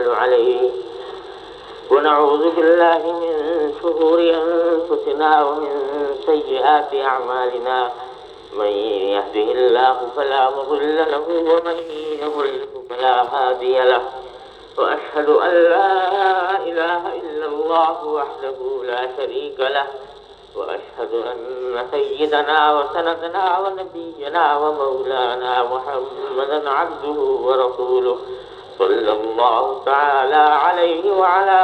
نتوكل عليه ونعوذ بالله من شرور أنفسنا ومن سيئات أعمالنا من يهده الله فلا مضل له ومن يضلل فلا هادي له وأشهد أن لا إله إلا الله وحده لا شريك له وأشهد أن سيدنا وسندنا ونبينا ومولانا محمدا عبده ورسوله صلى الله تعالى عليه وعلى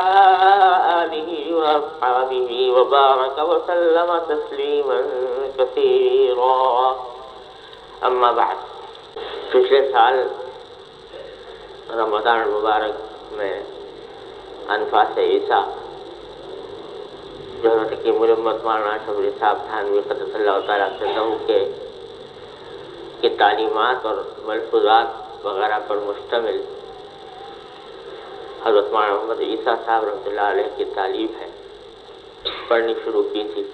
آله وأصحابه وبارك وسلم تسليما كثيرا أما بعد پچھلے سال رمضان المبارک میں انفاس عیسیٰ جو حضرت کی مرمت مولانا شبری صاحب تھانوی قدس اللہ تعالیٰ کی تعلیمات اور ملفوظات وغیرہ پر مشتمل حضرت مولانا محمد عیسیٰ صاحب رحمۃ اللہ علیہ کی تعلیم ہے پڑھنی شروع کی تھی،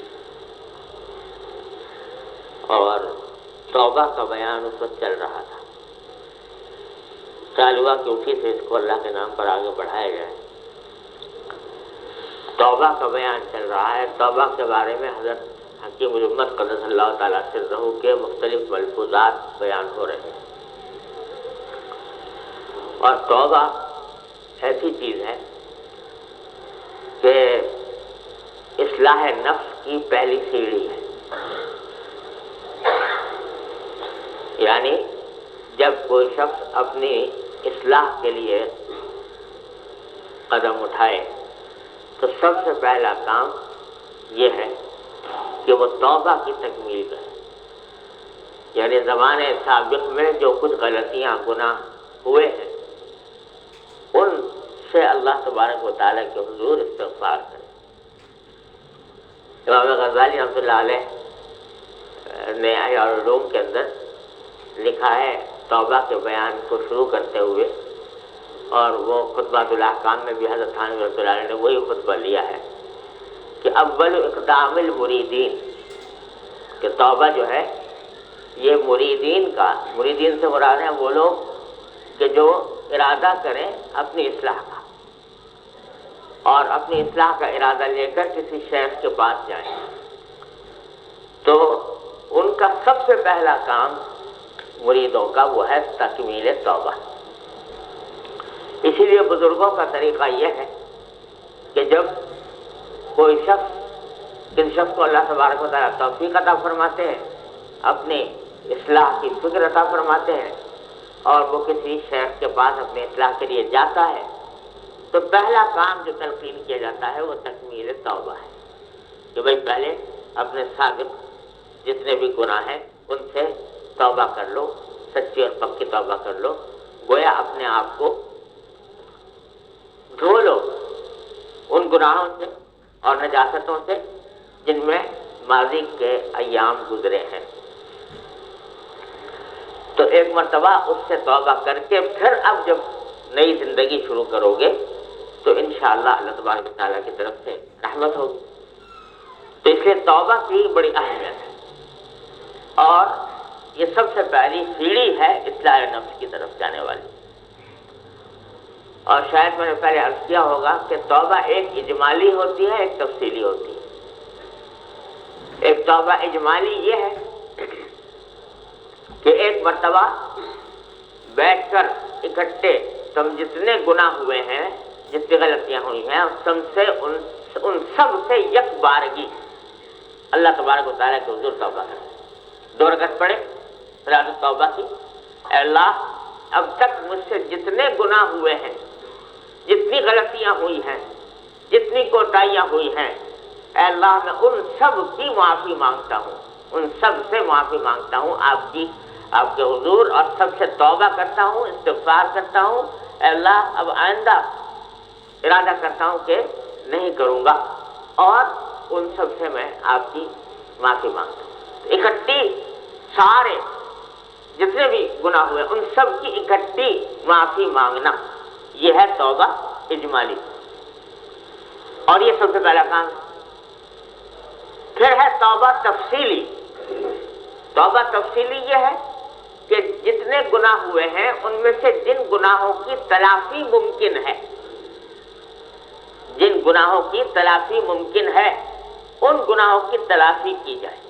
اور توبہ کا بیان اس وقت چل رہا تھا۔ خیال ہوا کہ اسی سے اس کو اللہ کے نام پر آگے بڑھایا جائے۔ توبہ کا بیان چل رہا ہے، توبہ کے بارے میں حضرت حکیم الامت قدس اللہ تعالیٰ سرہ کے مختلف ملفوظات بیان ہو رہے ہیں، اور توبہ ایسی چیز ہے کہ اصلاح نفس کی پہلی سیڑھی ہے۔ یعنی جب کوئی شخص اپنی اصلاح کے لیے قدم اٹھائے تو سب سے پہلا کام یہ ہے کہ وہ توبہ کی تکمیل کرے، یعنی زمانے سابق میں جو کچھ غلطیاں گناہ ہوئے ہیں ان سے اللہ تبارک و تعالیٰ کے حضور استغفار کرے۔ امام غزالی رحمۃ اللہ علیہ نے احیاء العلوم کے اندر لکھا ہے توبہ کے بیان کو شروع کرتے ہوئے، اور وہ خطبۃ الاحکام میں بھی حضرت تھانوی رحمۃ اللہ علیہ نے وہی خطبہ لیا ہے کہ اول اقدام المریدین، کہ توبہ جو ہے یہ مریدین سے مراد ہیں وہ لوگ کہ جو ارادہ کریں اپنی اصلاح کا، اور اپنی اصلاح کا ارادہ لے کر کسی شیخ کے پاس جائیں، تو ان کا سب سے پہلا کام مریدوں کا وہ ہے تکمیل توبہ۔ اسی لیے بزرگوں کا طریقہ یہ ہے کہ جب کوئی شخص کسی شخص کو اللہ تبارک و تعالیٰ توفیق عطا فرماتے ہیں، اپنی اصلاح کی فکر عطا فرماتے ہیں، اور وہ کسی شیخ کے پاس اپنی اصلاح کے لیے جاتا ہے، تو پہلا کام جو تلقین کیا جاتا ہے وہ تکمیل توبہ ہے، کہ بھئی پہلے اپنے سابق جتنے بھی گناہ ہیں ان سے توبہ کر لو، سچی اور پکی توبہ کر لو، گویا اپنے آپ کو دھو لو ان گناہوں سے اور نجاستوں سے جن میں ماضی کے ایام گزرے ہیں۔ تو ایک مرتبہ اس سے توبہ کر کے پھر اب جب نئی زندگی شروع کرو گے تو انشاءاللہ اللہ تبارک و تعالیٰ کی طرف سے رحمت ہوگی۔ تو اس لیے توبہ کی بڑی اہمیت ہے، اور یہ سب سے پہلی سیڑھی ہے اصلاح نفس کی طرف جانے والی۔ اور شاید میں نے پہلے عرض کیا ہوگا کہ توبہ ایک اجمالی ہوتی ہے، ایک تفصیلی ہوتی ہے۔ ایک توبہ اجمالی یہ ہے کہ ایک مرتبہ بیٹھ کر اکٹھے تم جتنے گناہ ہوئے ہیں، جتنی غلطیاں ہوئی ہیں، ان سب سے یک بارگی اللہ تبارک و تعالیٰ کے حضور توبہ کریں۔ 2 رکعت پڑھے صلاۃ التوبہ کی، اے اللہ اب تک مجھ سے جتنے گناہ ہوئے ہیں، جتنی غلطیاں ہوئی ہیں، جتنی کوتاہیاں ہوئی ہیں، اے اللہ میں ان سب کی معافی مانگتا ہوں، ان سب سے معافی مانگتا ہوں آپ کے حضور، اور سب سے توبہ کرتا ہوں، استغفار کرتا ہوں۔ اے اللہ اب آئندہ ارادہ کرتا ہوں کہ نہیں کروں گا، اور ان سب سے میں آپ کی معافی مانگتا ہوں۔ اکٹھی سارے جتنے بھی گناہ ہوئے ان سب کی اکٹھی معافی مانگنا، یہ ہے توبہ اجمالی، اور یہ سب سے پہلا کام ہے۔ پھر ہے توبہ تفصیلی۔ توبہ تفصیلی یہ ہے کہ جتنے گناہ ہوئے ہیں ان میں سے جن گناہوں کی تلافی ممکن ہے، جن گناہوں کی تلافی ممکن ہے ان گناہوں کی تلافی کی جائے۔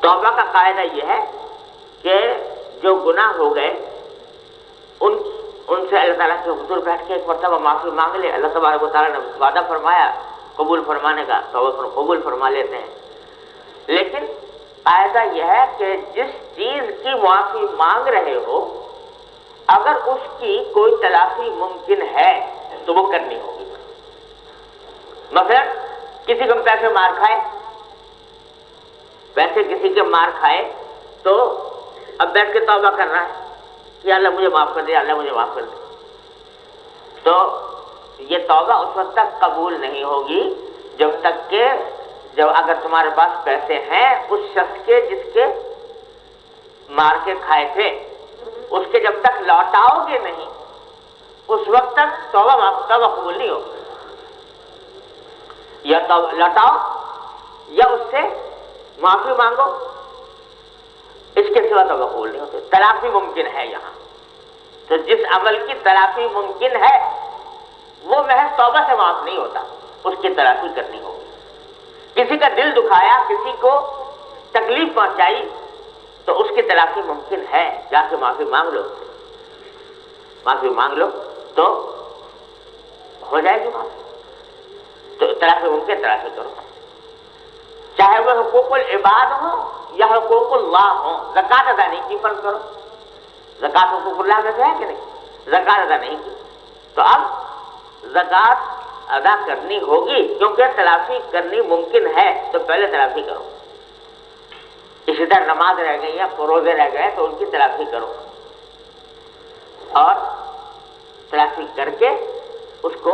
توبہ کا قاعدہ یہ ہے کہ جو گناہ ہو گئے ان سے اللہ تعالیٰ کے حضور بیٹھ کے ایک مرتبہ معافی مانگ لے۔ اللہ تبارک و تعالیٰ نے وعدہ فرمایا قبول فرمانے کا، توبہ قبول فرما لیتے ہیں۔ لیکن قاعدہ یہ ہے کہ جس چیز کی معافی مانگ رہے ہو اگر اس کی کوئی تلافی ممکن ہے تو وہ کرنی ہوگی۔ مثلا کسی کو پیسے مار کھائے، پیسے کسی کے مار کھائے تو اب بیٹھ کے توبہ کر رہا ہے کہ اللہ مجھے معاف کر دے، اللہ مجھے معاف کر دے، تو یہ توبہ اس وقت تک قبول نہیں ہوگی جب تک کہ اگر تمہارے پاس پیسے ہیں اس شخص کے جس کے مار کے کھائے تھے اس کے جب تک لوٹاؤ گے نہیں اس وقت تک توبہ قبول نہیں ہوگی۔ یا لوٹاؤ یا اس سے معافی مانگو، اس کے سوا توبہ قبول نہیں ہوتی۔ تلافی ممکن ہے یہاں، تو جس عمل کی تلافی ممکن ہے وہ محض توبہ سے معاف نہیں ہوتا، اس کی تلافی کرنی ہوگی۔ کسی کا دل دکھایا، کسی کو تکلیف پہنچائی تو اس کی تلافی ممکن ہے، جا کے معافی مانگ لو، معافی مانگ لو تو ہو جائے گی معافی۔ تو تلافی ممکن، تلافی کرو، چاہے وہ حقوق العباد ہوں یا حقوق اللہ ہوں۔ زکوٰۃ ادا نہیں کی، فرض کرو زکوٰۃ حقوق اللہ میں سے ہے کہ نہیں، زکوٰۃ ادا نہیں کی تو اب زکوٰۃ ادا کرنی ہوگی کیونکہ تلافی کرنی ممکن ہے، تو پہلے تلافی کرو۔ اسی طرح نماز رہ گئی یا روزے رہ گئے تو ان کی تلافی کرو اور تلافی کر کے اس کو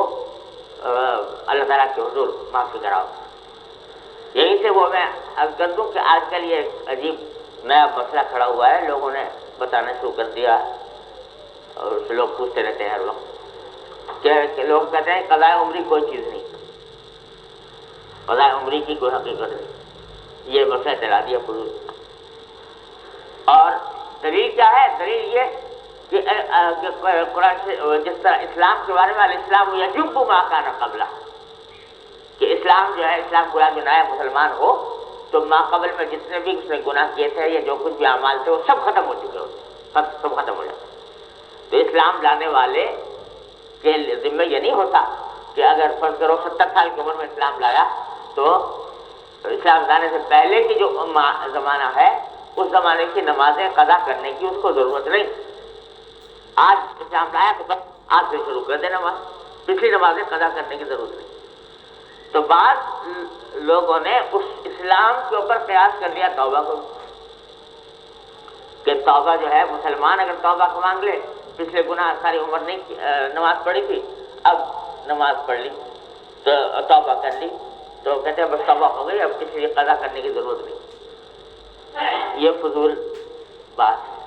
اللہ تعالیٰ کے حضور معافی کراؤ۔ یہیں سے وہ میں اب کر دوں کہ آج کل یہ عجیب نیا مسئلہ کھڑا ہوا ہے، لوگوں نے بتانا شروع کر دیا اور اس سے لوگ پوچھتے رہتے ہیں ہر وقت کہ لوگ کہتے ہیں قضاء عمری کوئی چیز نہیں، قضاء عمری کی کوئی حقیقت نہیں، یہ مسئلہ چلا دیا فضول۔ اور دلیل کیا ہے؟ دلیل یہ کہ قرآن سے جس طرح اسلام کے بارے میں الاسلام یجب ما کان قبلہ، کہ اسلام جو ہے، اسلام گویا جو نیا مسلمان ہو تو ما قبل میں جتنے بھی اس نے گناہ کیے تھے یا جو کچھ بھی اعمال تھے وہ سب ختم ہو چکے ہوتے، سب ختم ہو جاتے۔ تو اسلام لانے والے کے ذمہ یہ نہیں ہوتا کہ اگر فرض کرو 70 سال کی عمر میں اسلام لایا تو اسلام لانے سے پہلے کی جو زمانہ ہے اس زمانے کی نمازیں قضا کرنے کی اس کو ضرورت نہیں۔ آج اسلام لایا تو بس آج سے شروع کر دے نماز، پچھلی نمازیں قضا کرنے کی ضرورت نہیں۔ تو بعض لوگوں نے اس اسلام کے اوپر قیاس کر دیا توبہ کو، کہ توبہ جو ہے مسلمان اگر توبہ کو مانگ لے، پچھلے گناہ ساری عمر نہیں نماز پڑھی تھی اب نماز پڑھ لی تو توبہ کر لی تو کہتے ہیں بس توبہ ہو گئی، اب کسی قضا کرنے کی ضرورت نہیں۔ یہ فضول بات ہے۔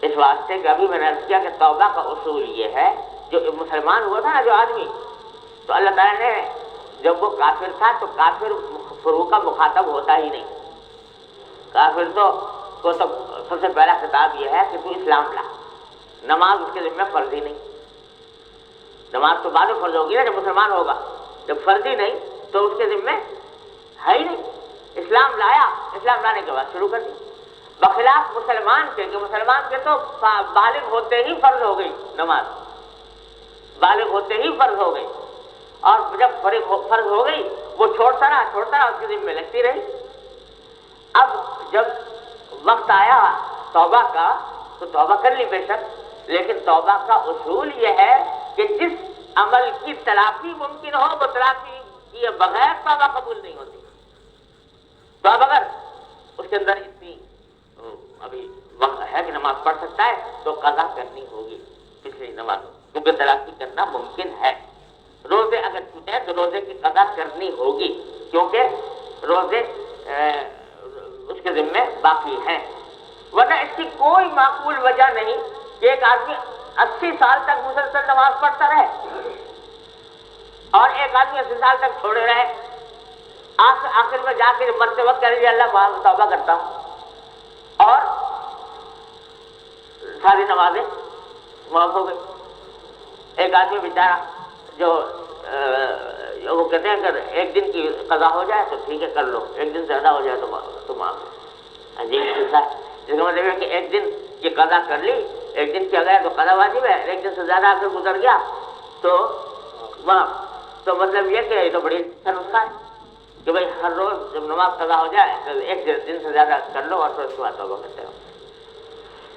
اس واسطے کہ ابھی میں نے عرض کیا کہ توبہ کا اصول یہ ہے، جو مسلمان ہوا تھا نا جو آدمی، تو اللہ تعالیٰ نے جب وہ کافر تھا تو کافر فروغ کا مخاطب ہوتا ہی نہیں، کافر کو تو سب سے پہلا خطاب یہ ہے کہ تو اسلام لا، نماز اس کے ذمہ فرض ہی نہیں، نماز تو بعد میں فرض ہوگی نا جب مسلمان ہوگا، جب فرض ہی نہیں تو اس کے ذمہ ہے ہی نہیں۔ اسلام لایا، اسلام لانے کے بعد شروع کر دی، بخلاف مسلمان کے کہ مسلمان کے تو بالغ ہوتے ہی فرض ہو گئی نماز، بالغ ہوتے ہی فرض ہو گئی، اور جب فرض ہو گئی وہ چھوڑتا رہا اس کے ذمہ لگتی رہی۔ اب جب وقت آیا توبہ کا تو توبہ کر لی بے شک، لیکن توبہ کا اصول یہ ہے کہ جس عمل کی تلافی ممکن ہو وہ تلافی کیے بغیر توبہ قبول نہیں ہوتی۔ تو اب اگر اس کے اندر اتنی ابھی وقت ہے کہ نماز پڑھ سکتا ہے تو قضا کرنی ہوگی پچھلی نماز، کیونکہ تلافی کرنا ممکن ہے۔ روزے اگر چھوٹے تو روزے کی قضا کرنی ہوگی کیونکہ روزے اس کے ذمہ باقی ہیں، ورنہ اس کی کوئی معقول وجہ نہیں کہ ایک آدمی 80 سال تک مسلسل نماز پڑھتا رہے اور ایک آدمی 80 سال تک چھوڑے رہے، آخر میں جا کے مرتے وقت کہہ رہے اللہ توبہ کرتا ہوں اور ساری نمازیں معاف ہو گئی۔ ایک آدمی بیچارہ جو وہ کہتے ہیں کہ ایک دن کی قضا ہو جائے تو ٹھیک ہے کر لو، ایک دن زیادہ ہو جائے تو معاف ہے۔ عجیب قصہ ہے، جس کا مطلب ہے کہ ایک دن کی قضا کر لی، ایک دن کیا گیا تو قضا واجب ہے، ایک دن سے زیادہ اگر گزر گیا تو معاف۔ تو مطلب یہ کہ یہ تو بڑی اچھا نسخہ ہے کہ بھائی ہر روز جب نماز قضا ہو جائے تو ایک دن سے زیادہ کر لو اور پھر اس کے بعد توبہ کرتے رہو۔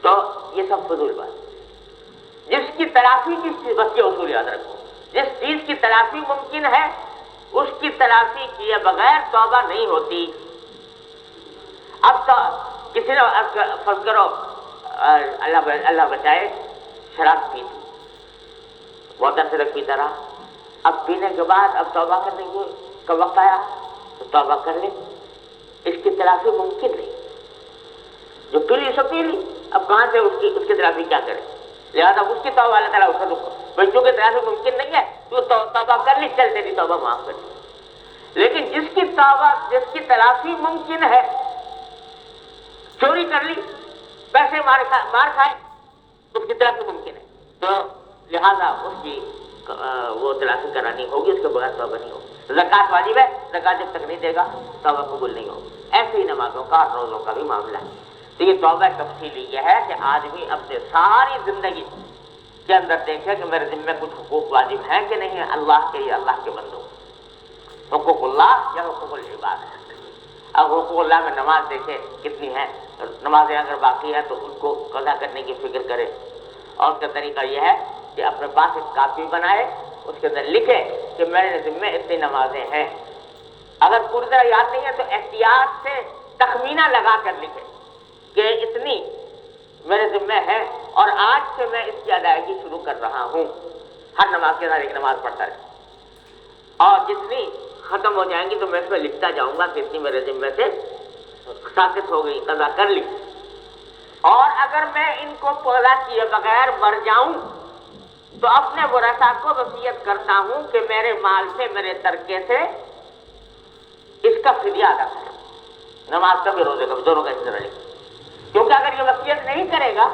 تو یہ سب فضول بات، جس کی تلافی کی بس یہ اصول یاد رکھو، جس چیز کی تلافی ممکن ہے اس کی تلافی کیے بغیر توبہ نہیں ہوتی۔ اب تو کسی نے فرض کرو اللہ بچائے شراب پی تھی، بہت عرصے تک پیتا رہا، اب پینے کے بعد اب توبہ کرنے کا وقت آیا تو توبہ کر لے، اس کی تلافی ممکن نہیں، جو پی لی سو پی لی، اب کہاں سے اس کی تلافی کیا کرے؟ لہٰذا اس کی توبہ اللہ تعالیٰ اس کو بچوں کی تلافی ممکن نہیں ہے تو توبہ کر لی، چل تیری توبہ معاف کر لی۔ لیکن جس کی تلافی ممکن ہے، چوری کر لی، پیسے مار کھائے، اس کی تلافی ممکن ہے، تو لہذا اس کی وہ تلافی کرانی ہوگی، اس کے بغیر توبہ نہیں ہوگی۔ زکوٰۃ واجب ہے، زکوٰۃ جب تک نہیں دے گا توبہ قبول نہیں ہوگی۔ ایسے ہی نمازوں کا اور روزوں کا بھی معاملہ ہے۔ تو یہ توبہ تفصیلی یہ ہے کہ آدمی اپنے ساری زندگی کے اندر دیکھے کہ میرے ذمہ کچھ حقوق واجب ہیں کہ نہیں، اللہ کے یا اللہ کے بندوں، حقوق اللہ یا حقوق العباد۔ اب حقوق اللہ میں نماز دیکھے کتنی ہے، نمازیں اگر باقی ہیں تو ان کو قضا کرنے کی فکر کرے، اور اس کا طریقہ یہ ہے کہ اپنے پاس ایک کاپی بنائے، اس کے اندر لکھے کہ میرے ذمہ اتنی نمازیں ہیں، اگر پوری طرح یاد نہیں ہے تو احتیاط سے تخمینہ لگا کر لکھے کہ اتنی میرے ذمہ ہے اور آج سے میں اس کی ادائیگی شروع کر رہا ہوں، ہر نماز کے ساتھ ایک نماز پڑھتا رہے، اور جتنی ختم ہو جائیں گی تو میں اس میں لکھتا جاؤں گا کہ اتنی میرے ذمہ سے ساقط ہو گئی، قضا کر لی۔ اور اگر میں ان کو قضا کیے بغیر مر جاؤں تو اپنے ورثاء کو وصیت کرتا ہوں کہ میرے مال سے، میرے ترکے سے اس کا فدیہ ادا کریں، نماز کا بھی روزے کا بھی، دونوں کا اس طرح لکھیں۔ کیونکہ اگر یہ وصیت نہیں کرے گا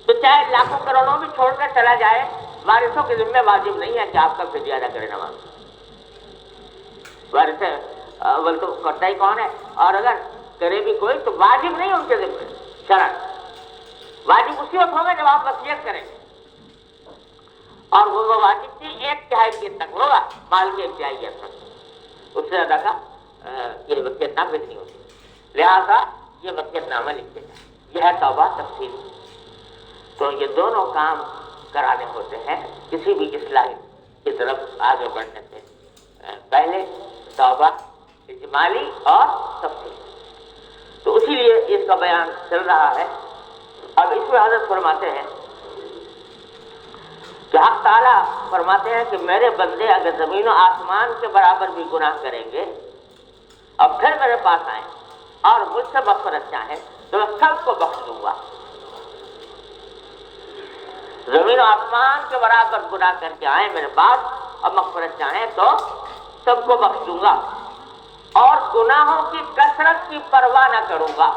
تو چاہے لاکھوں کروڑوں بھی چھوڑ کر چلا جائے، وارثوں کے ذمہ واجب نہیں ہے کہ آپ کا فدیہ ادا کرے نماز۔ وارث اول تو کرتا ہی کون ہے، اور اگر کرے بھی کوئی تو واجب نہیں ان کے ذمہ شرعاً، واجب اسی وقت ہوگا جب آپ وصیت کریں گے، اور وہ واجب کی 1/3 تک ہوگا، مال کے 1/3 تک، اس سے زیادہ کا یہ وصیت نامہ نہیں ہوتی، لہٰذا یہ وصیت نامہ لکھتے ہیں۔ یہ ہے توبہ تفصیل۔ تو یہ دونوں کام کرانے ہوتے ہیں کسی بھی اصلاح کی طرف آگے بڑھنے سے پہلے، توبہ اجمالی اور تفصیل۔ تو اسی لیے اس کا بیان چل رہا ہے۔ اب اس میں حضرت فرماتے ہیں کہ حق تعالیٰ فرماتے ہیں کہ میرے بندے اگر زمین و آسمان کے برابر بھی گناہ کریں گے اور پھر میرے پاس آئیں اور مجھ سے مغفرت چاہیں تو میں سب کو بخش دوں گا۔ زمین و آسمان کے برابر گناہ کر کے آئیں میرے پاس اور مغفرت چاہیں تو سب کو بخش دوں گا، اور گناہوں کی کثرت کی پرواہ نہ کروں گا۔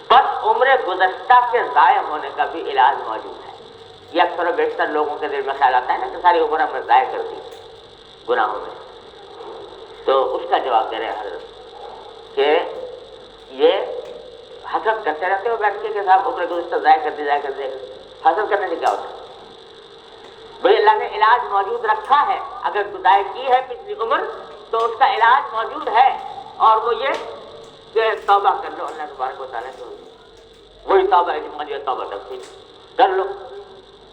بس عمر گزشتہ کے ضائع ہونے کا بھی علاج موجود ہے۔ یہ اکثر و بیشتر لوگوں کے دل میں خیال آتا ہے نا کہ ساری عمر ہم نے ضائع کر دی گناہوں میں، تو اس کا جواب دے رہے ہیں حضرت کہ یہ حسد کرتے رہتے ہو بیٹھ کے صاحب عمر گزشتہ ضائع کر دی، حسد کرنے سے کیا ہوتا ہے؟ بھئی اللہ نے علاج موجود رکھا ہے، اگر ضائع کی ہے پچھلی عمر تو اس کا علاج موجود ہے، اور وہ یہ کہ توبہ کر لو اللہ تبارک و تعالیٰ کو، وہی توبہ اجمالی توبہ تفصیل کر لو۔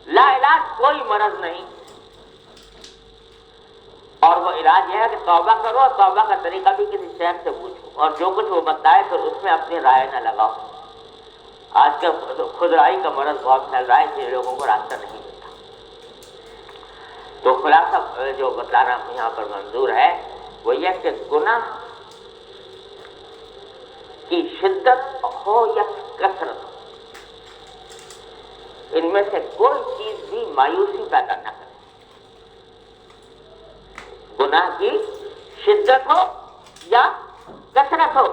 لا علاج کوئی مرض نہیں، اور وہ علاج یہ ہے کہ توبہ کرو، اور توبہ کا طریقہ بھی کسی شیخ سے پوچھو، اور جو کچھ وہ بتائے پھر اس میں اپنی رائے نہ لگاؤ۔ آج کل خود رائے کا مرض بہت پھیل رہا ہے، اس لیے لوگوں کو راستہ نہیں ملتا۔ تو خلاصہ جو بتلانا یہاں پر منظور ہے وہ یہ کہ گناہ کی شدت ہو یا کثرت ہو، ان میں سے کوئی چیز بھی مایوسی پیدا نہ کرے۔ گناہ کی شدت ہو یا کثرت ہو،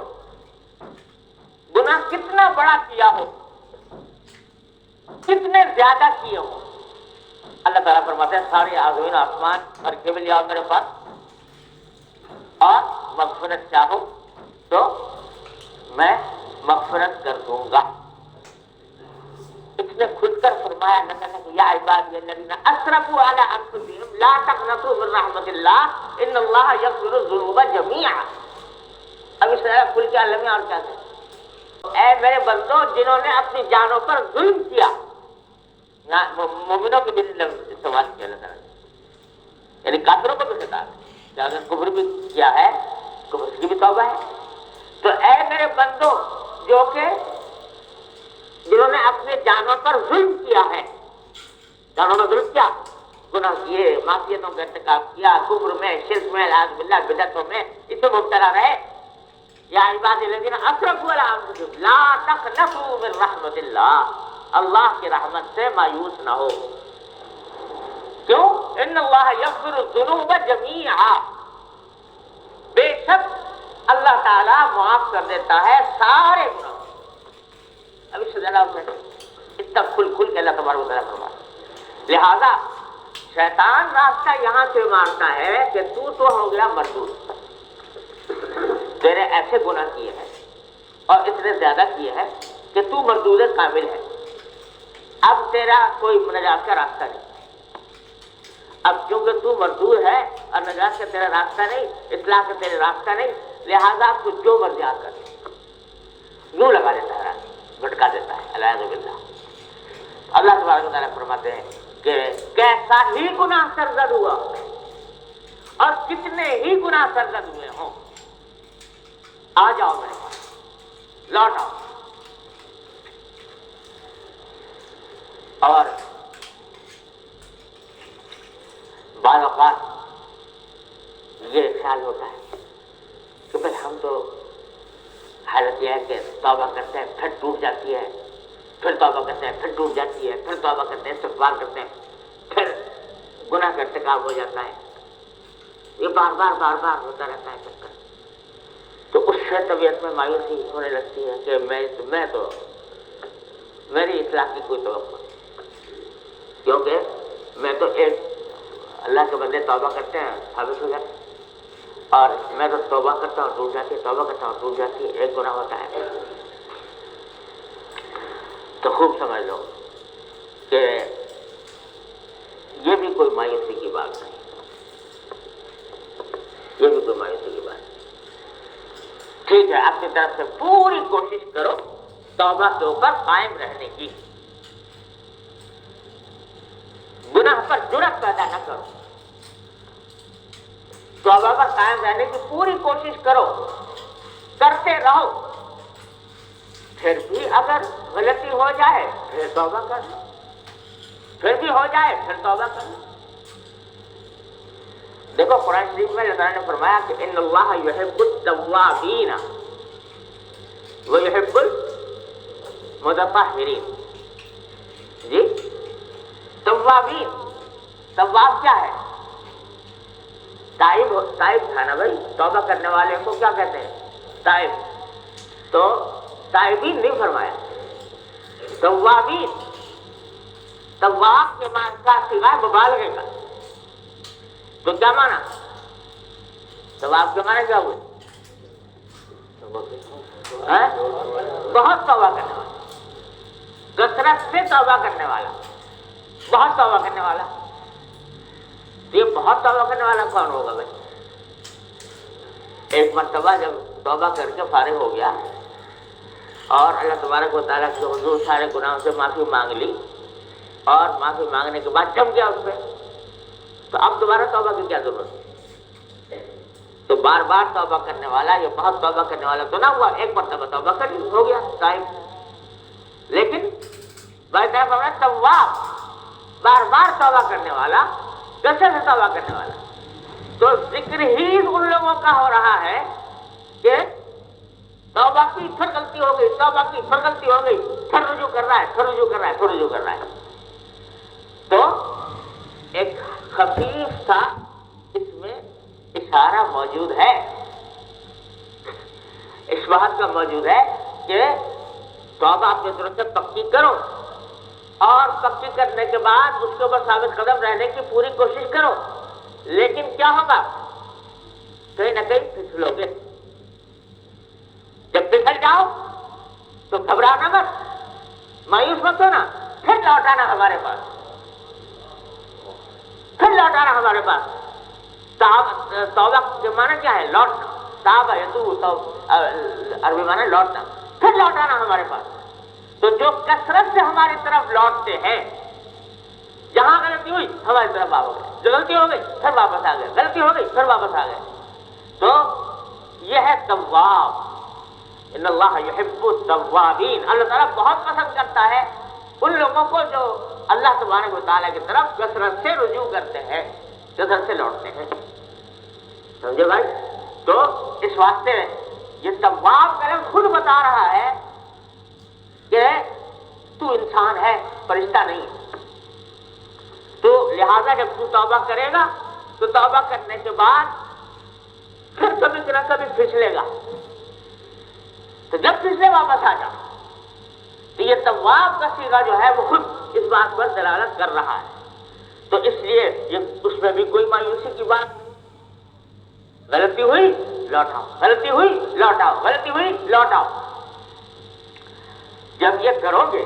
گناہ کتنا بڑا کیا ہو، کتنے زیادہ کیے ہوں. اللہ تعالیٰ فرماتے ہیں سارے آزمین آسمان اور کے لیے آؤ میرے پاس اور مغفرت چاہو تو میں مغفرت کر دوں گا. اس نے خود کر فرمایا یا عبادی الذین اسرفوا علی انفسہم لا تقنطوا من رحمت اللہ ان اللہ یغفر الذنوب جميعا. اب اس طرح کھل کے علم اور کیا کہتے اے میرے بندوں جنہوں نے اپنی جانوں پر ظلم کیا. مومنوں کے بھی استعمال کیا اللہ تعالیٰ نے، یعنی کافروں کو بھی خطاب ہے کہ اگر کفر بھی کیا ہے کفر کی بھی توبہ ہے. تو اے میرے بندوں جو کہ جنہوں نے اپنے جانوں پر ظلم کیا ہے، جانوں میں ظلم کیا، گناہ کیے، معصیتوں کا ارتکاب کیا، کفر میں، شرک میں، اعوذ باللہ، بدعتوں میں، اس میں مبتلا رہے. یا عباد الذین اسرفوا علی انفسہم لا تقنطوا من رحمت اللہ، اللہ کی رحمت سے مایوس نہ ہو. کیوں؟ ان اللہ یغفر الذنوب جميعا، بے شک اللہ تعالیٰ معاف کر دیتا ہے سارے گناہ. اب اس سے زیادہ اس تک کھل کے اللہ تبارک و تعالیٰ فرماتا ہے. لہذا شیطان راستہ یہاں سے مارتا ہے کہ تو ہو گیا مردود، تیرے ایسے گناہ کیے ہیں اور اتنے زیادہ کیے ہیں کہ تو مردود کامل ہے. اب تیرا کوئی نجات کا راستہ نہیں. اب کیونکہ تو مردود ہے اور نجات کا تیرا راستہ نہیں، اصلاح کا تیرا راستہ نہیں، لہذا تو جو مرضی کر یوں لگا دیتا ہے، بھٹکا دیتا ہے. العیاذ باللہ. اللہ تبارک و تعالیٰ فرماتے ہیں کہ کیسا ہی گناہ سرزد ہوا اور کتنے ہی گناہ سرزد ہوئے ہوں، آ جاؤ میرے پاس، لوٹ آؤ. اور بعض اوقات یہ خیال ہوتا ہے کہ بھائی ہم تو حالت یہ ہے کہ توبہ کرتے ہیں پھر ٹوٹ جاتی ہے، پھر توبہ کرتے ہیں پھر ٹوٹ جاتی ہے، پھر توبہ کرتے ہیں استغفار کرتے ہیں پھر گناہ کا ارتکاب ہو جاتا ہے. یہ بار بار ہوتا رہتا ہے چکر. تو اس سے طبیعت میں مایوسی ہونے لگتی ہے کہ میں تو میری اصلاح کی کوئی توقع نہیں، کیونکہ میں تو ایک اللہ کے بندے توبہ کرتے ہیں ثابت ہو جاتے ہیں اور میں تو توبہ کرتا ہوں ٹوٹ جاتی ہے، توبہ کرتا ہوں ٹوٹ جاتی ہے، ایک گناہ ہوتا ہے. تو خوب سمجھ لو کہ یہ بھی کوئی مایوسی کی بات نہیں، یہ بھی کوئی مایوسی کی بات نہیں. ٹھیک ہے، اپنی طرف سے پوری کوشش کرو توبہ کے اوپر قائم رہنے کی، گناہ پر جرأت پیدا نہ کرو، توبہ پر قائم رہنے کی پوری کوشش کرو، کرتے رہو. پھر بھی اگر غلطی ہو جائے پھر توبہ کر لو، پھر بھی ہو جائے پھر توبہ کر لو. دیکھو قرآن شریف میں اللہ تعالیٰ نے فرمایا کہ ان اللہ یحب التوابین ویحب المتطہرین. جی توابین، تواب کیا ہے؟ تائب تھا نا بھائی، توبہ کرنے والے کو کیا کہتے ہیں؟ تائب. تو تائبین نہیں فرمایا، توابین. تواب کے معنی کا سوائے مبالغے کا. تو کیا مانا؟ تواب کے معنی کیا ہوئے؟ بہت توبہ کرنے والا، کثرت سے توبہ کرنے والا، بہت توبہ کرنے والا. یہ بہت توبہ کرنے والا کون ہوگا بھائی؟ ایک مرتبہ جب توبہ کر کے فارغ ہو گیا اور اللہ تبارک و تعالیٰ کے حضور سارے گناہوں سے معافی مانگ لی اور معافی مانگنے کے بعد جم گیا اس پہ، تو اب دوبارہ توبہ کی کیا ضرورت ہے؟ تو بار بار توبہ کرنے والا، یہ بہت توبہ کرنے والا تو نہ ہوا، ایک مرتبہ توبہ کر لی ہو گیا ٹائم. لیکن تواب بار بار توبہ کرنے والا، کیسے سے توبہ کرنے والا. تو ذکر ہی ان لوگوں کا ہو رہا ہے کہ توبہ کی پھر غلطی ہو گئی، توبہ کی پھر غلطی ہو گئی، پھر رجوع کر رہا ہے، پھر رجوع کر رہا ہے، پھر رجوع کر رہا ہے. تو ایک خفیف سا اس میں اشارہ موجود ہے، اس بات کا موجود ہے کہ توبہ اپنی طرف سے پکی کرو، اور پکی کرنے کے بعد اس کے اوپر ثابت قدم رہنے کی پوری کوشش کرو، لیکن کیا ہوگا؟ کہیں نہ کہیں پھسلو گے۔ جب پھسل جاؤ تو گھبرانا مت، مایوس مت ہونا، پھر لوٹ آنا ہمارے پاس، پھر لوٹ آنا ہمارے پاس۔ توبہ کے معنی کیا ہے؟ لوٹنا۔ تابہ یتوب، عربی معنی لوٹنا، پھر لوٹ آنا ہمارے پاس۔ تو جو کثرت سے ہماری طرف لوٹتے ہیں، جہاں غلطی ہوئی ہماری طرف آ گئے، جو غلطی ہو گئی پھر واپس آ گئے، غلطی ہو گئی پھر واپس آ گئے، تو یہ ہے تواب۔ ان اللہ یحب التوابین، اللہ تعالیٰ بہت پسند کرتا ہے ان لوگوں کو جو اللہ تبارک و تعالیٰ کی طرف کثرت سے رجوع کرتے ہیں، کثرت سے لوٹتے ہیں۔ سمجھے بھائی؟ تو اس واسطے یہ تواب کا لفظ خود بتا رہا ہے کہ تو انسان ہے، فرشتہ نہیں۔ تو لہذا جب تو توبہ کرے گا تو توبہ کرنے کے بعد پھر کبھی نہ کبھی پھسلے گا، تو جب پھسلے واپس آ جا۔ تو یہ تواب کا صیغہ جو ہے وہ خود اس بات پر دلالت کر رہا ہے۔ تو اس لیے اس میں بھی کوئی مایوسی کی بات نہیں۔ غلطی ہوئی لوٹاؤ، غلطی ہوئی لوٹاؤ، غلطی ہوئی لوٹاؤ۔ جب یہ کرو گے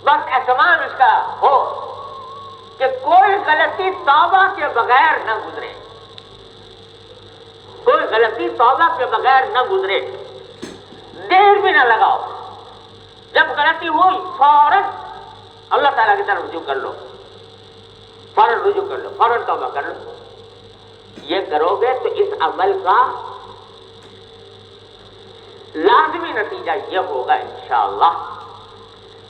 بس اہتمام اس کا ہو کہ کوئی غلطی توبہ کے بغیر نہ گزرے، کوئی غلطی توبہ کے بغیر نہ گزرے، دیر بھی نہ لگاؤ۔ جب غلطی ہوئی فوراً اللہ تعالیٰ کی طرف رجوع کر لو، فوراً رجوع کر لو، فوراً توبہ کر لو۔ یہ کرو گے تو اس عمل کا لازمی نتیجہ یہ ہوگا انشاءاللہ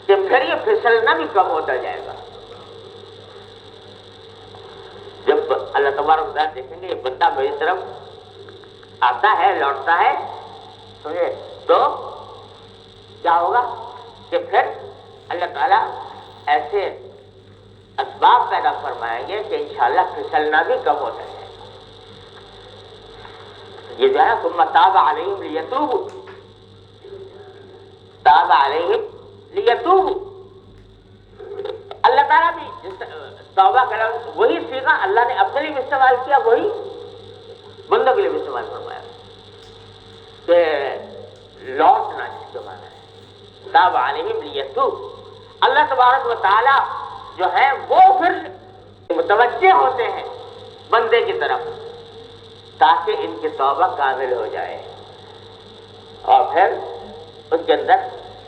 کہ پھر یہ پھسلنا بھی کم ہوتا جائے گا۔ جب اللہ تبارک و تعالیٰ دیکھیں گے یہ بندہ میری طرف آتا ہے، لوٹتا ہے، سمجھے، تو کیا ہوگا کہ پھر اللہ تعالیٰ ایسے اسباب پیدا فرمائیں گے کہ انشاءاللہ پھسلنا بھی کم ہوتا ہے۔ یہ جو ہے ثم تاب علیہم لیتوبوا، تاب علیہم لیتوبوا، اللہ تعالیٰ بھی توبہ کا لفظ وہی صیغہ اللہ نے اپنے لیے بھی استعمال کیا، وہی بندوں کے لیے بھی استعمال فرمایا کہ لوٹنا، جس کے معنی ہے تاب علیہم لیتوبوا۔ اللہ تبارک و تعالیٰ جو ہے وہ پھر متوجہ ہوتے ہیں بندے کی طرف تاکہ ان کی توبہ کامل ہو جائے، اور پھر اس کے اندر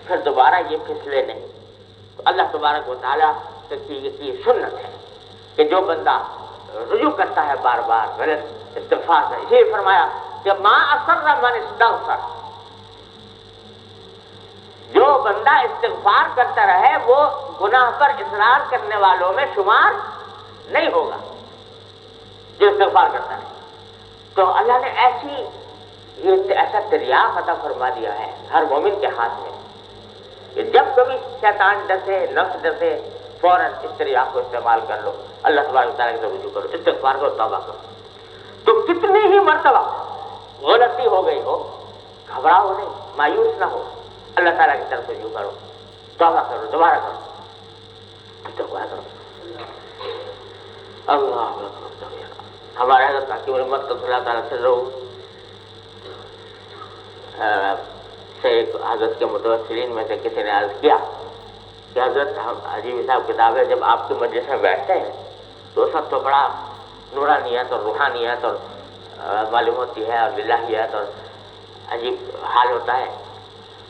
پھر دوبارہ یہ پھسلے نہیں۔ تو اللہ تبارک و تعالیٰ کی سنت ہے کہ جو بندہ رجوع کرتا ہے بار بار غلط استغفار کا، اسی لیے فرمایا کہ ما اصر من استغفر، جو بندہ استغفار کرتا رہے وہ گناہ پر اصرار کرنے والوں میں شمار نہیں ہوگا، جو استغفار کرتا ہے۔ تو اللہ نے ایسا دریافت عطا فرما دیا ہے ہر مومن کے ہاتھ میں کہ جب کبھی شیطان ڈسے، نفس ڈسے، فوراً اس دریافت کو استعمال کر لو، اللہ تبارک و تعالیٰ کی طرف رجوع کرو، استغفار کرو، توبہ کرو۔ تو کتنی ہی مرتبہ غلطی ہو گئی ہو، گھبراؤ نہیں، مایوس نہ ہو، اللہ تعالیٰ کی طرف رجوع کرو، توبہ کرو، دوبارہ کرو، استغفار کرو۔ اللہ اکبر۔ ہمارے حضرت حکیم الامت قدس اللہ تعالیٰ سے لوگ ایک حضرت کے متوسلین میں سے کسی نے عرض کیا کہ حضرت عجیب صاحب کتاب ہے، جب آپ کے مجلس میں بیٹھتے ہیں تو سب تو بڑا نورانیت اور روحانیت اور معلوم ہوتی ہے اور الہیات اور عجیب حال ہوتا ہے،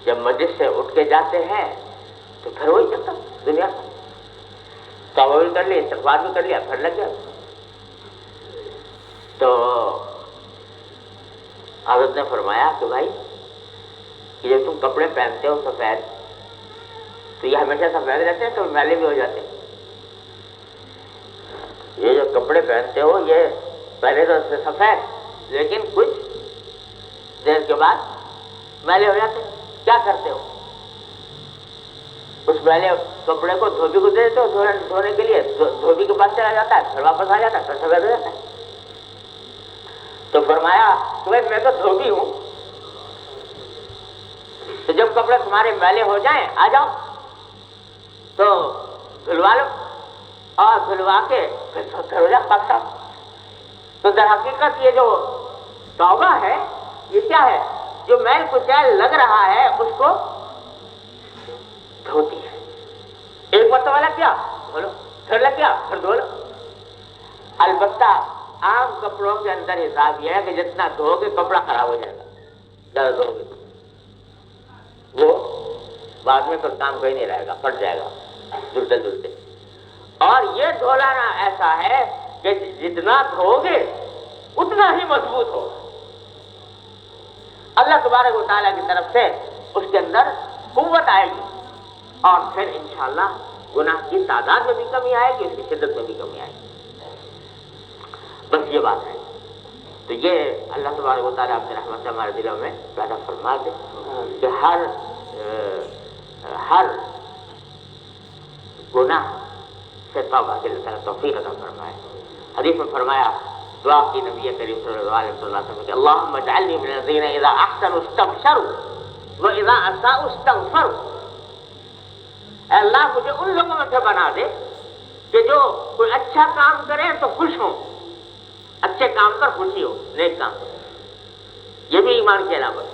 جب مجلس سے اٹھ کے جاتے ہیں تو پھر وہی چلتا دنیا کا، توبہ بھی کر لی، استغفار بھی کر لیا، پھر لگ گیا۔ تو حضرت نے فرمایا کہ بھائی کہ جب تم کپڑے پہنتے ہو سفید تو یہ ہمیشہ سفید رہتے ہیں، کبھی میلے بھی ہو جاتے ہیں۔ یہ جو کپڑے پہنتے ہو یہ پہلے تو سفید، لیکن کچھ دیر کے بعد میلے ہو جاتے ہیں، کیا کرتے ہو؟ اس میلے کپڑے کو دھوبی کو دے دیتے ہو دھونے کے لیے، دھوبی کے پاس چلا جاتا ہے، پھر واپس آ جاتا ہے، پھر سفید ہو جاتا ہے۔ تو فرمایا کہ میں تو دھوبی ہوں، تو جب کپڑے تمہارے میلے ہو جائیں آ جاؤ، تو دھلوا لو اور دھلوا کے پھر ہو جا پاک صاف. تو در حقیقت یہ جو توبہ ہے یہ کیا ہے؟ جو میل کچیل لگ رہا ہے اس کو دھوتی ہے. ایک مرتبہ لگ گیا دھو لو، پھر لگ گیا پھر دھو لو. البتہ عام کپڑوں کے اندر حساب یہ ہے کہ جتنا دھو گے کپڑا خراب ہو جائے گا، زیادہ دھو گے وہ بعد میں پھر کام کوئی نہیں رہے گا، پھٹ جائے گا دھلتے دھلتے. اور یہ دھولانا ایسا ہے کہ جتنا دھو گے اتنا ہی مضبوط ہوگا. اللہ تبارک و تعالیٰ کی طرف سے اس کے اندر قوت آئے گی اور پھر انشاءاللہ گناہ کی تعداد میں بھی کمی آئے گی، اس کی شدت میں بھی کمی آئے گی. بس یہ بات ہے. تو یہ اللہ تبارک و تعالیٰ اپنے رحمت سے ہمارے دلوں میں پیدا فرما دے کہ ہر گناہ سے توبہ کے لیے توفیق عطا فرمائے. حدیث میں فرمایا، دعا کی نبی کریم صلی اللہ علیہ وسلم کہ اللہم اجعلنی من الذین اذا احسنوا استبشروا واذا اساءوا استغفروا. اے اللہ مجھے ان لوگوں میں سے بنا دے کہ جو کوئی اچھا کام کرے تو خوش ہوں، اچھے کام پر خوشی ہو، نیک کام پر. یہ بھی ایمان کی علامت.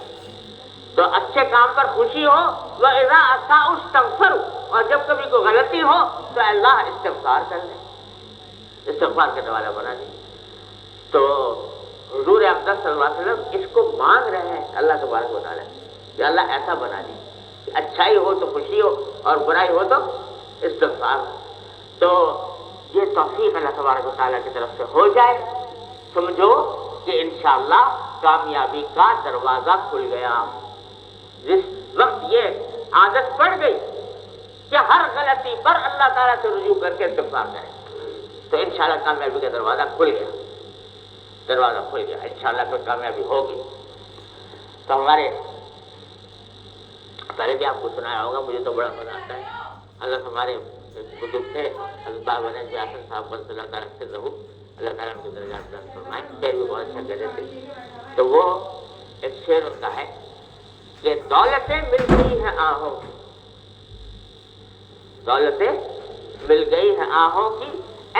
تو اچھے کام پر خوشی ہو، وَإِذَا أَسَاءُوا اسْتَغْفَرُوا، اور جب کبھی کوئی غلطی ہو تو اللہ استغفار کر لے، استغفار کرنے والا بنا دے. تو حضور اقدس صلی اللہ علیہ وسلم اس کو مانگ رہے ہیں اللہ تبارک و تعالیٰ کہ اللہ ایسا بنا دے کہ اچھائی ہو تو خوشی ہو اور برائی ہو تو استغفار ہو. تو یہ توفیق اللہ تبارک و تعالیٰ کی طرف سے ہو جائے، سمجھو کہ انشاءاللہ کامیابی کا دروازہ کھل گیا. جس وقت یہ عادت پڑ گئی کہ ہر غلطی پر اللہ تعالیٰ سے رجوع کر کے استغفار کریں تو انشاءاللہ کامیابی کا دروازہ کھل گیا، دروازہ کھل گیا. انشاءاللہ پھر کامیابی ہوگی. تو ہمارے پہلے بھی آپ کو سنایا ہوگا، مجھے تو بڑا مزہ آتا ہے. اللہ ہمارے بزرگ تھے حضرت بابا نجم حسن صاحب پر اللہ تعالیٰ سے رہو، اللہ تعالیٰ ان کے درجات بلند فرمائے. شعر بھی بہت اچھا کہتے تھے. تو وہ ایک شعر ہوتا ہے کہ دولتیں مل گئی ہیں آہوں کی، دولتیں مل گئی ہیں آہوں کی،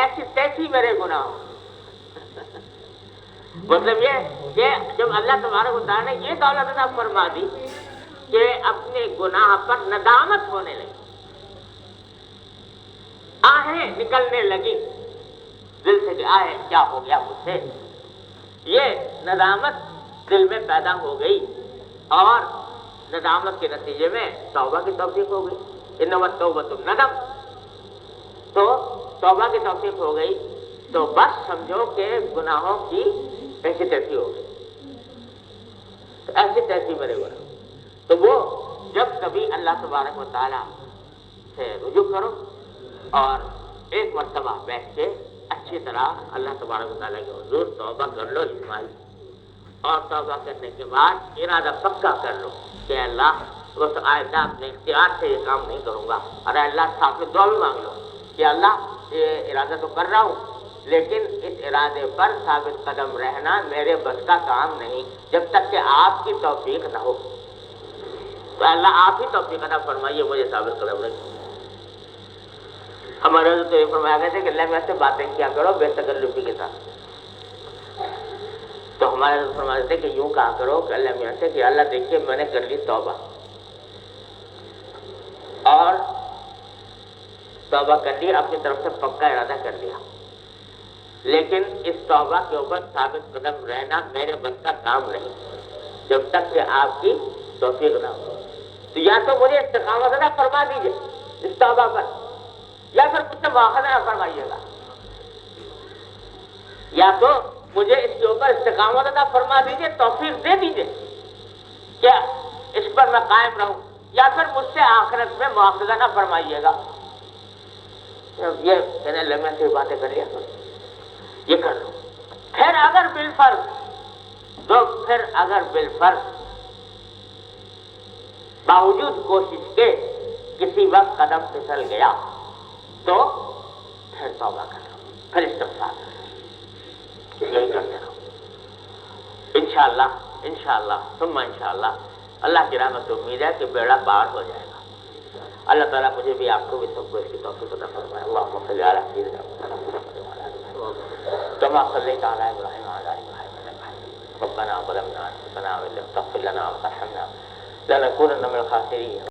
ایسی تیسی میرے گناہوں. مطلب یہ کہ جب اللہ تبارک و تعالیٰ نے یہ دولت عطا فرما دی کہ اپنے گناہ پر ندامت ہونے لگی، آہیں نکلنے لگی دل سے کہ آہیں کیا ہو گیا مجھ سے. یہ ندامت دل میں پیدا ہو گئی اور ندامت کے نتیجے میں توبہ کی توفیق ہو گئی. انما التوبۃ الندم. تو توبہ کی توفیق ہو گئی تو بس سمجھو کہ گناہوں کی ایسی تیسی ہو گئی. تو ایسی تیسی میرے گناہ. تو وہ جب کبھی اللہ تبارک و تعالیٰ سے رجوع کرو اور ایک مرتبہ بیٹھ کے اچھی طرح اللہ تبارک و تعالیٰ کے حضور توبہ کر لو اسماعیل. اور توبہ کرنے کے بعد ارادہ پکا کر لو کہ اللہ بس آئندہ اپنے اختیار سے یہ کام نہیں کروں گا. اور اللہ ساتھ میں دعا بھی مانگ لو کہ اللہ یہ ارادہ تو کر رہا ہوں لیکن اس ارادے پر ثابت قدم رہنا میرے بس کا کام نہیں جب تک کہ آپ کی توفیق نہ ہو. تو اللہ آپ ہی توفیق عطا فرمائیے مجھے ثابت قدم رکھیں. ہمارے حضرت تو یہ فرمایا گیا تھا کہ اللہ میں سے باتیں کیا کرو بے تکلفی کے ساتھ. تو ہمارے حضرت فرماتے تھے کہ یوں کہا کرو کہ اللہ میاں سے کہ اللہ دیکھیے میں نے کر لی توبہ اور توبہ کر لی، اپنی طرف سے پکا ارادہ کر لیا، لیکن اس توبہ کے اوپر ثابت قدم رہنا میرے بس کا کام نہیں جب تک کہ آپ کی توفیق نہ ہو. تو یا تو مجھے استقامت عطا فرما دیجیے اس توبہ پر یا پھر مجھ سے مواخذہ نہ فرمائیے گا. یا تو مجھے اس کے اوپر استقامت عطا فرما دیجیے، توفیق دے دیجیے کیا اس پر میں قائم رہوں، یا پھر مجھ سے آخرت میں مواخذہ نہ فرمائیے گا. یہ کہنے لگنے سے باتیں کر لیا یہ کر لو. پھر اگر بالفرض باوجود کوشش کے کسی وقت قدم پھسل گیا تو پھر توبہ کر لو، پھر استغفار کر لو. یہی کرتے رہو انشاءاللہ ثم انشاءاللہ. اللہ کی رحمت سے امید ہے کہ بیڑا پار ہو جائے گا. اللہ تعالیٰ مجھے بھی آپ کو بھی سب کو اس کی توفیق عطا فرمائے. اللهم صل على سيدنا محمد وعلى آل محمد كما صليت على ابراهيم وعلى ال ابراهيم انك حميد مجيد. ربنا ظلمنا انفسنا وان لم تغفر لنا وترحمنا لنكونن من الخاسرين.